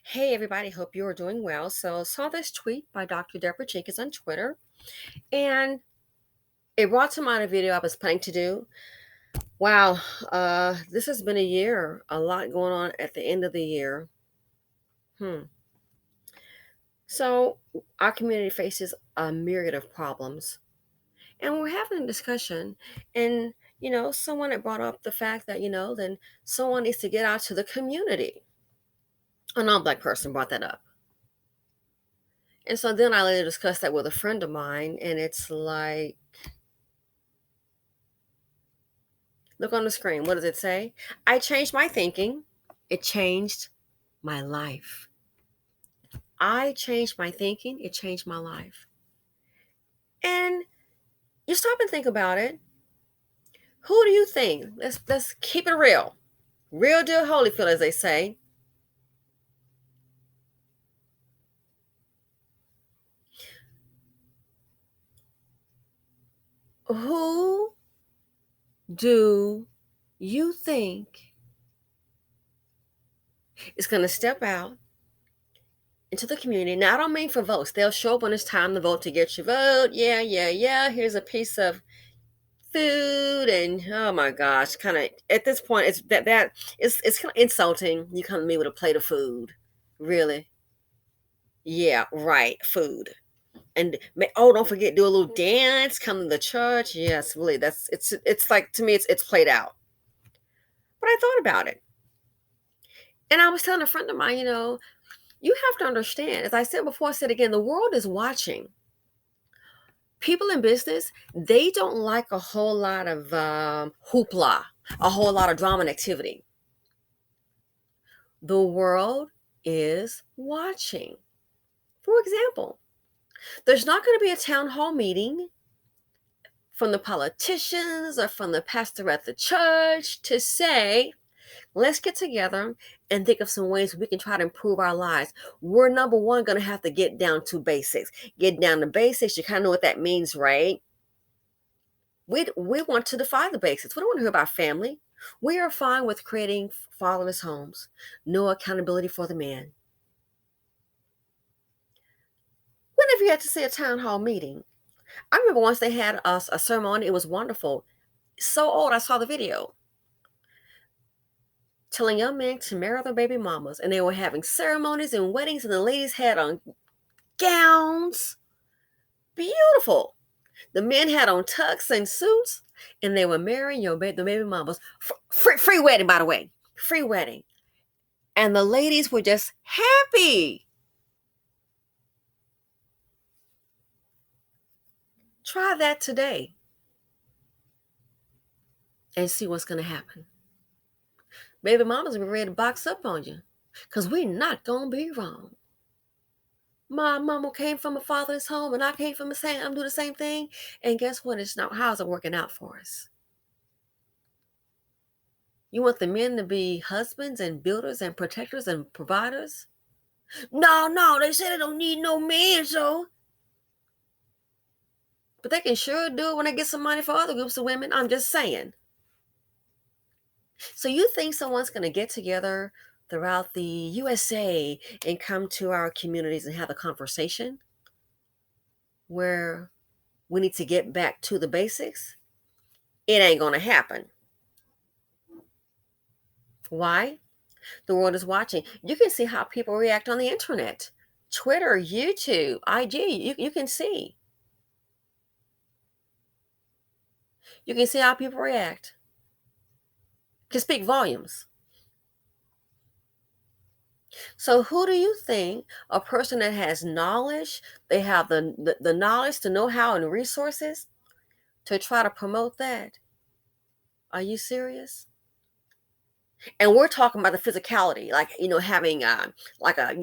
Hey everybody, hope you are doing well. So saw this tweet by Dr. Deborah Jenkins on Twitter, and it brought to mind a video I was planning to do. Wow, this has been a year, a lot going on at the end of the year. Hmm. So our community faces a myriad of problems, and we're having a discussion, and someone had brought up the fact that then someone needs to get out to the community. A non-black person brought that up. And so then I later discussed that with a friend of mine, and it's like, look on the screen. What does it say? I changed my thinking. It changed my life. I changed my thinking. It changed my life. And you stop and think about it. Who do you think? Let's keep it real. Real deal Holyfield, as they say. Who do you think is going to step out into the community? Now, I don't mean for votes. They'll show up when it's time to vote to get your vote. Yeah, yeah, yeah. Here's a piece of food, and oh my gosh, kind of at this point it's that it's kind of insulting. You come to me with a plate of food, really? Yeah, right, food. And oh, don't forget, do a little dance, come to the church. Yes, really, that's it's like, to me it's played out. But I thought about it, and I was telling a friend of mine, you have to understand, as I said before, I said again, the world is watching. People in business, they don't like a whole lot of hoopla, a whole lot of drama and activity. The world is watching. For example, there's not going to be a town hall meeting from the politicians or from the pastor at the church to say, let's get together and think of some ways we can try to improve our lives. We're number one going to have to get down to basics. Get down to basics. You kind of know what that means, right? We want to defy the basics. We don't want to hear about family. We are fine with creating fatherless homes. No accountability for the man. When have you had to see a town hall meeting? I remember once they had a ceremony. It was wonderful. So old, I saw the video. Telling young men to marry their baby mamas. And they were having ceremonies and weddings, and the ladies had on gowns. Beautiful. The men had on tux and suits, and they were marrying the baby mamas. Free wedding, by the way. Free wedding. And the ladies were just happy. Try that today and see what's going to happen. Baby mamas will be ready to box up on you, because we're not going to be wrong. My mama came from a fatherless home, and I came from the same. I'm doing the same thing, and guess what? It's not. How's it working out for us? You want the men to be husbands and builders and protectors and providers? No, no. They said they don't need no man, so. But they can sure do it when they get some money for other groups of women. I'm just saying. So you think someone's going to get together throughout the USA and come to our communities and have a conversation where we need to get back to the basics? It ain't going to happen. Why? The world is watching. You can see how people react on the internet. Twitter, YouTube, IG, you can see. You can see how people react. Can speak volumes. So who do you think, a person that has knowledge, they have the knowledge, the know-how and resources to try to promote that? Are you serious? And we're talking about the physicality, like having like a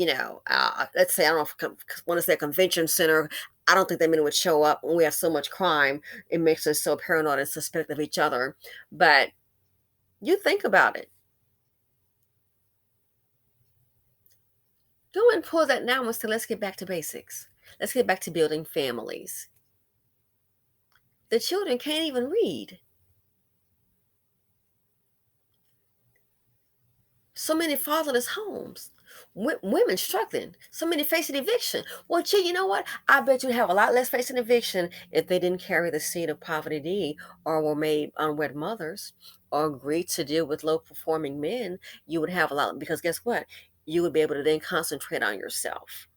let's say, I don't know if want to say a convention center. I don't think that many would show up when we have so much crime. It makes us so paranoid and suspect of each other. But you think about it. Go and pull that now and say, let's get back to basics. Let's get back to building families. The children can't even read. So many fatherless homes. Women struggling. So many facing eviction. Well, gee, you know what? I bet you'd have a lot less facing eviction if they didn't carry the seed of poverty or were made unwed mothers or agreed to deal with low performing men. You would have a lot because guess what? You would be able to then concentrate on yourself.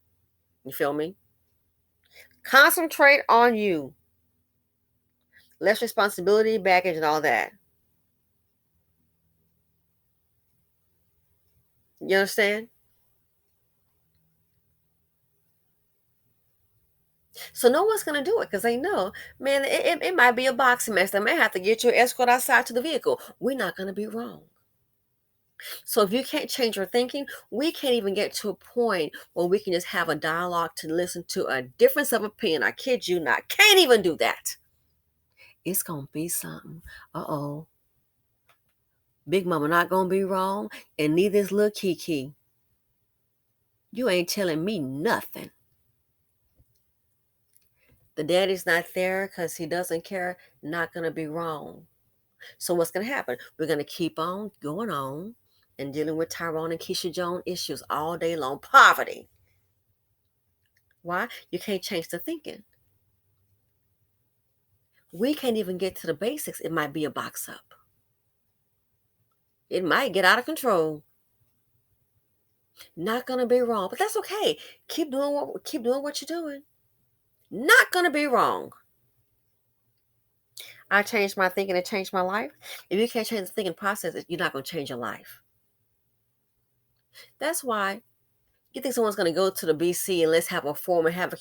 You feel me? Concentrate on you. Less responsibility, baggage, and all that. You understand? So no one's gonna do it because they know, man, it might be a boxing match. They may have to get you escort outside to the vehicle. We're not gonna be wrong. So if you can't change your thinking, we can't even get to a point where we can just have a dialogue to listen to a difference of opinion. I kid you not. Can't even do that. It's gonna be something. Uh-oh. Big Mama not gonna be wrong, and neither is little Kiki. You ain't telling me nothing. The daddy's not there because he doesn't care. Not gonna be wrong. So what's going to happen? We're going to keep on going on and dealing with Tyrone and Keisha Jones issues all day long. Poverty. Why? You can't change the thinking. We can't even get to the basics. It might be a box up. It might get out of control. Not going to be wrong, but that's okay. Keep doing what you're doing. Not going to be wrong. I changed my thinking and changed my life. If you can't change the thinking process, you're not going to change your life. That's why you think someone's going to go to the BC and let's have a forum and have a.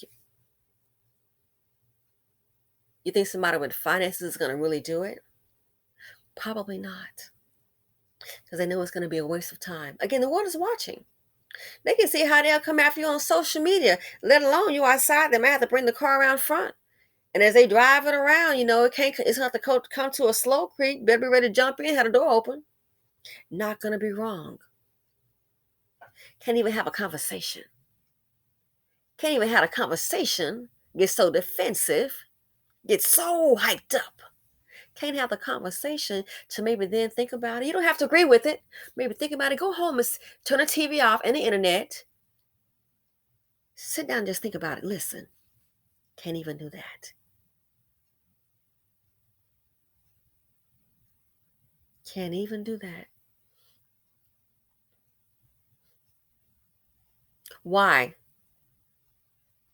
You think somebody with finances is going to really do it? Probably not. Because they know it's going to be a waste of time. Again, the world is watching. They can see how they'll come after you on social media, let alone you outside. They might have to bring the car around front. And as they drive it around, it's going to have to come to a slow creek. Better be ready to jump in, have the door open. Not going to be wrong. Can't even have a conversation. Can't even have a conversation. Get so defensive. Get so hyped up. Can't have the conversation to maybe then think about it. You don't have to agree with it. Maybe think about it. Go home and turn the TV off and the internet. Sit down and just think about it. Listen, can't even do that. Can't even do that. Why?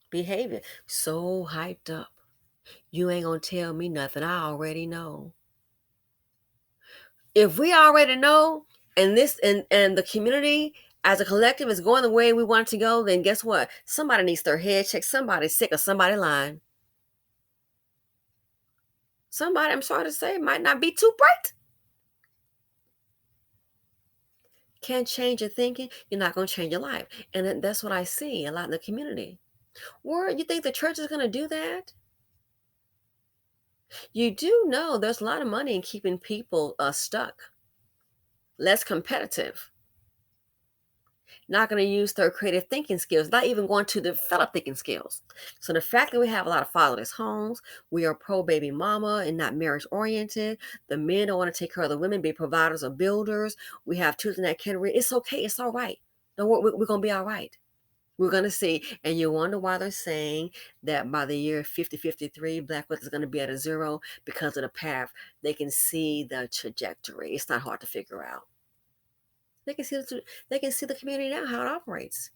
Behavior. So hyped up. You ain't gonna tell me nothing. I already know. If we already know, and this and the community as a collective is going the way we want it to go, then guess what? Somebody needs their head checked. Somebody's sick or somebody lying. Somebody, I'm sorry to say, might not be too bright. Can't change your thinking, you're not going to change your life. And that's what I see a lot in the community. Or you think the church is going to do that? You do know there's a lot of money in keeping people stuck, less competitive, not going to use their creative thinking skills, not even going to develop thinking skills. So the fact that we have a lot of fatherless homes, we are pro baby mama and not marriage oriented. The men don't want to take care of the women, be providers or builders. We have children that can read. It's okay. It's all right. Don't worry, we're going to be all right. We're going to see. And you wonder why they're saying that by the year 5053, black wealth is going to be at a zero because of the path. They can see the trajectory. It's not hard to figure out. They can see the community now, how it operates.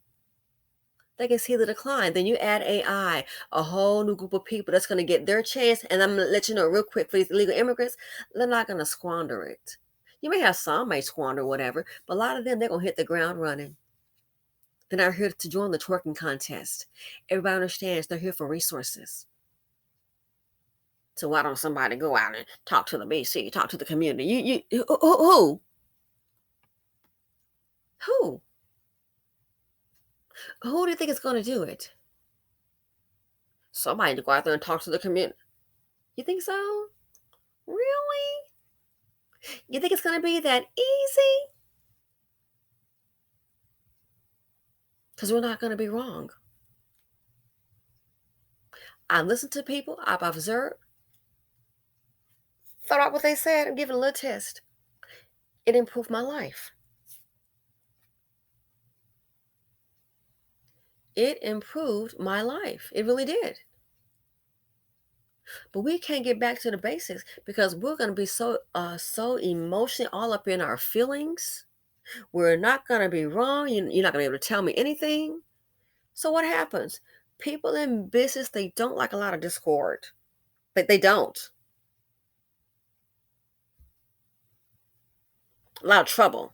They can see the decline. Then you add AI, a whole new group of people that's going to get their chance. And I'm going to let you know real quick for these illegal immigrants, they're not going to squander it. You may have some may squander whatever, but a lot of them, they're going to hit the ground running. They're not here to join the twerking contest. Everybody understands they're here for resources. So why don't somebody go out and talk to the BC, talk to the community? Who? Who? Who do you think is going to do it? Somebody to go out there and talk to the community. You think so? Really? You think it's going to be that easy? Because we're not going to be wrong. I listened to people, I've observed, thought out what they said, and given a little test. It improved my life. It improved my life. It really did. But we can't get back to the basics because we're going to be so emotionally all up in our feelings. We're not going to be wrong. You're not going to be able to tell me anything. So what happens? People in business, they don't like a lot of discord. But they don't. A lot of trouble.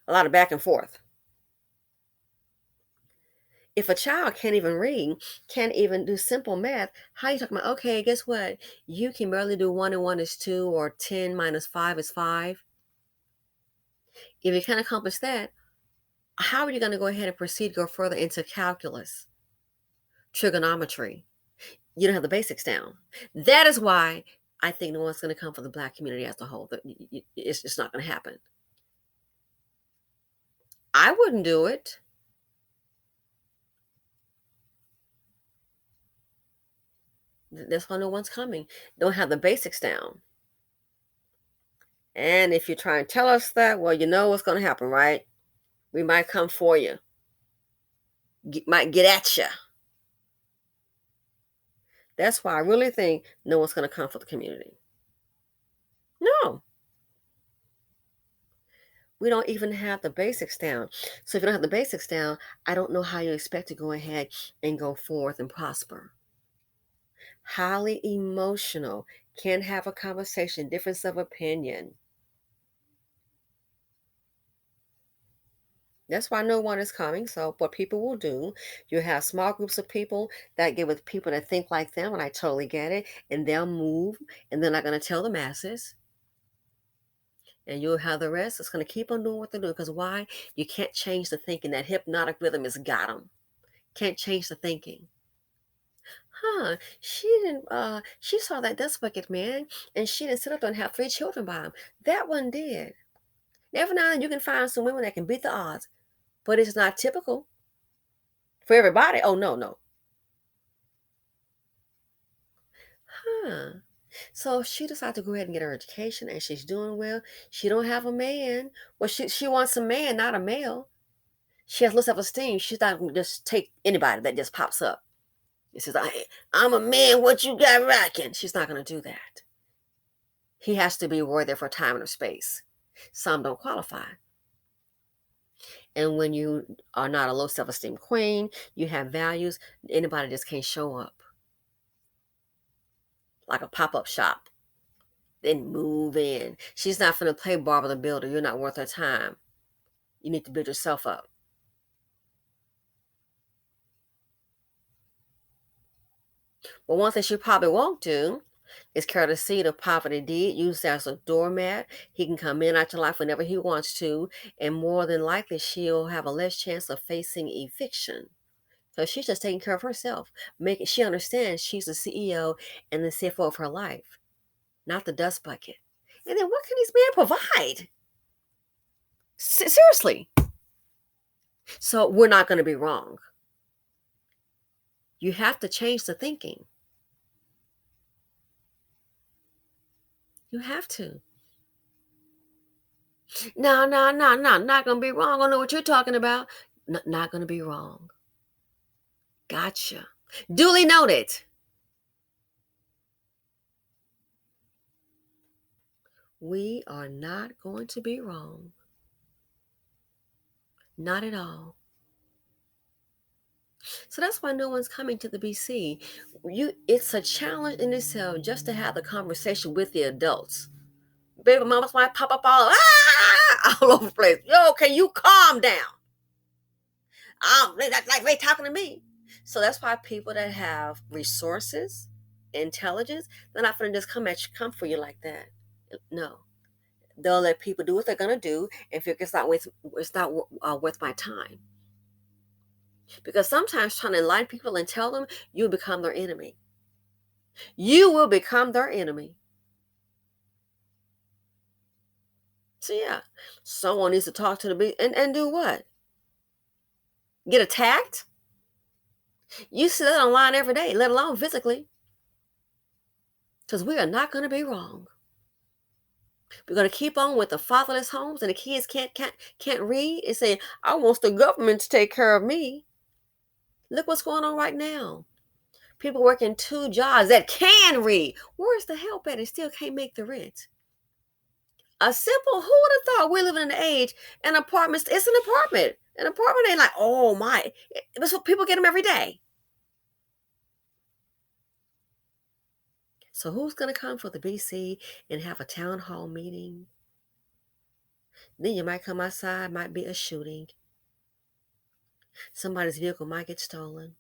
A lot of back and forth. If a child can't even read, can't even do simple math, how you talking about, okay, guess what? You can barely do 1 and 1 is 2 or 10 minus 5 is 5. If you can't accomplish that, how are you going to go ahead and proceed to go further into calculus, trigonometry? You don't have the basics down. That is why I think no one's going to come for the Black community as a whole. It's just not going to happen. I wouldn't do it. That's why no one's coming. Don't have the basics down. And if you try and tell us that, well, you know what's going to happen, right? We might come for you. Might get at you. That's why I really think no one's going to come for the community. No. We don't even have the basics down. So if you don't have the basics down, I don't know how you expect to go ahead and go forth and prosper. Highly emotional, can't have a conversation, difference of opinion. That's why no one is coming. So what people will do, you have small groups of people that get with people that think like them, and I totally get it, and they'll move, and they're not going to tell the masses. And you'll have the rest that's going to keep on doing what they're doing. Because why? You can't change the thinking. That hypnotic rhythm has got them. Can't change the thinking. She didn't, she saw that dust bucket man, and she didn't sit up there and have 3 children by him. That one did. Every now and then you can find some women that can beat the odds, but it's not typical for everybody. Oh, no, no. So she decided to go ahead and get her education, and she's doing well. She don't have a man. Well, she wants a man, not a male. She has low self-esteem. She's not going to just take anybody that just pops up. It says, I'm a man, what you got rocking? She's not going to do that. He has to be worthy for time and space. Some don't qualify. And when you are not a low self-esteem queen, you have values, anybody just can't show up. Like a pop-up shop. Then move in. She's not going to play Barbara the Builder. You're not worth her time. You need to build yourself up. But one thing she probably won't do is carry the seed of poverty deed, use as a doormat. He can come in out your life whenever he wants to, and more than likely she'll have a less chance of facing eviction. So she's just taking care of herself. She understands she's the CEO and the CFO of her life, not the dust bucket. And then what can these men provide? Seriously. So we're not going to be wrong. You have to change the thinking. You have to. No, not going to be wrong. I don't know what you're talking about. Not going to be wrong. Gotcha. Duly noted. We are not going to be wrong. Not at all. So that's why no one's coming to the BC. It's a challenge in itself just to have the conversation with the adults. Baby mamas might pop up all over the place. Yo, can you calm down? Like they talking to me. So that's why people that have resources, intelligence, they're not gonna just come for you like that. No, they'll let people do what they're gonna do, and figure it's not worth my time. Because sometimes trying to enlighten people and tell them, you become their enemy. You will become their enemy. So yeah, someone needs to talk to the and do what? Get attacked? You see that online every day, let alone physically. Because we are not going to be wrong. We're going to keep on with the fatherless homes, and the kids can't read and say, I want the government to take care of me. Look what's going on right now. People working two jobs that can read. Where's the help at and still can't make the rent? A simple, who would have thought we're living in an age, an apartment, it's an apartment. An apartment ain't like, oh my. That's what people get them every day. So who's going to come for the BC and have a town hall meeting? Then you might come outside, might be a shooting. Somebody's vehicle might get stolen.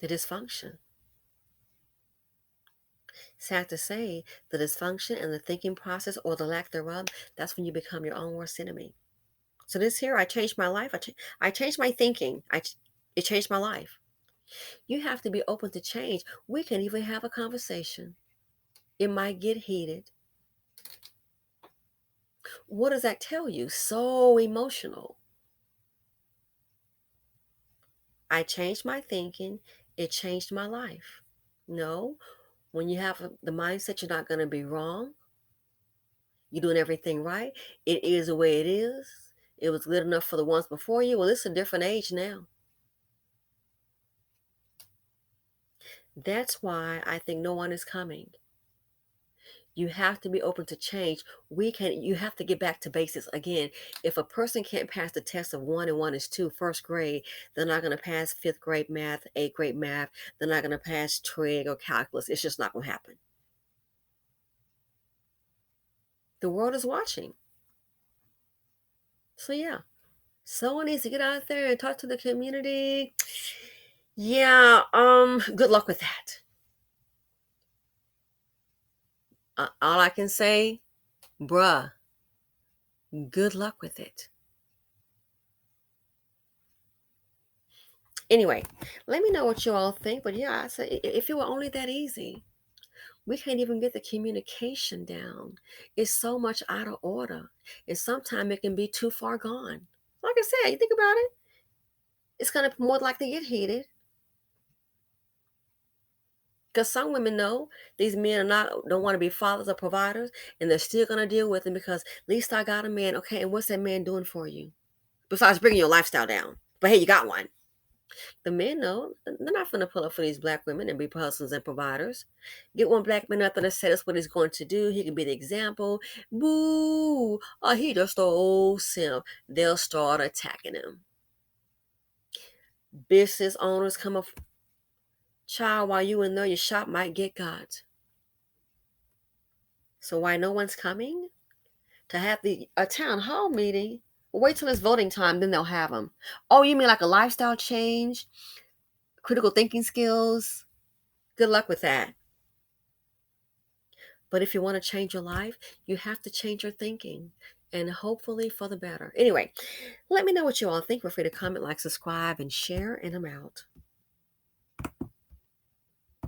The dysfunction. Sad to say, the dysfunction and the thinking process or the lack thereof, that's when you become your own worst enemy. So this here, I changed my life. I changed my thinking. It changed my life. You have to be open to change. We can even have a conversation. It might get heated. What does that tell you? So emotional. I changed my thinking. It changed my life. No, when you have the mindset you're not going to be wrong, you're doing everything right. It is the way it is. It was good enough for the ones before you. Well, it's a different age now. That's why I think no one is coming. You have to be open to change. You have to get back to basics again. If a person can't pass the test of 1 and 1 is 2, first grade, they're not going to pass fifth grade math, eighth grade math. They're not going to pass trig or calculus. It's just not going to happen. The world is watching. So yeah, someone needs to get out there and talk to the community. Yeah, good luck with that. All I can say, bruh, good luck with it. Anyway, let me know what you all think. But yeah, I said if it were only that easy, we can't even get the communication down. It's so much out of order, and sometimes it can be too far gone. Like I said, you think about it, it's gonna more likely get heated. Because some women know these men don't want to be fathers or providers, and they're still gonna deal with them because at least I got a man. Okay, and what's that man doing for you besides bringing your lifestyle down? But hey, you got one. The men know they're not gonna pull up for these black women and be husbands and providers. Get one black man out there that said us what he's going to do. He can be the example. Boo! Oh, he just an old simp. They'll start attacking him. Business owners come up, child, while you in there, your shop might get got. So why no one's coming to have a town hall meeting? Well, wait till it's voting time, then they'll have them. Oh, you mean like a lifestyle change, critical thinking skills? Good luck with that. But if you want to change your life, you have to change your thinking, and hopefully for the better. Anyway, let me know what you all think. Feel free to comment, like, subscribe, and share, and I'm out.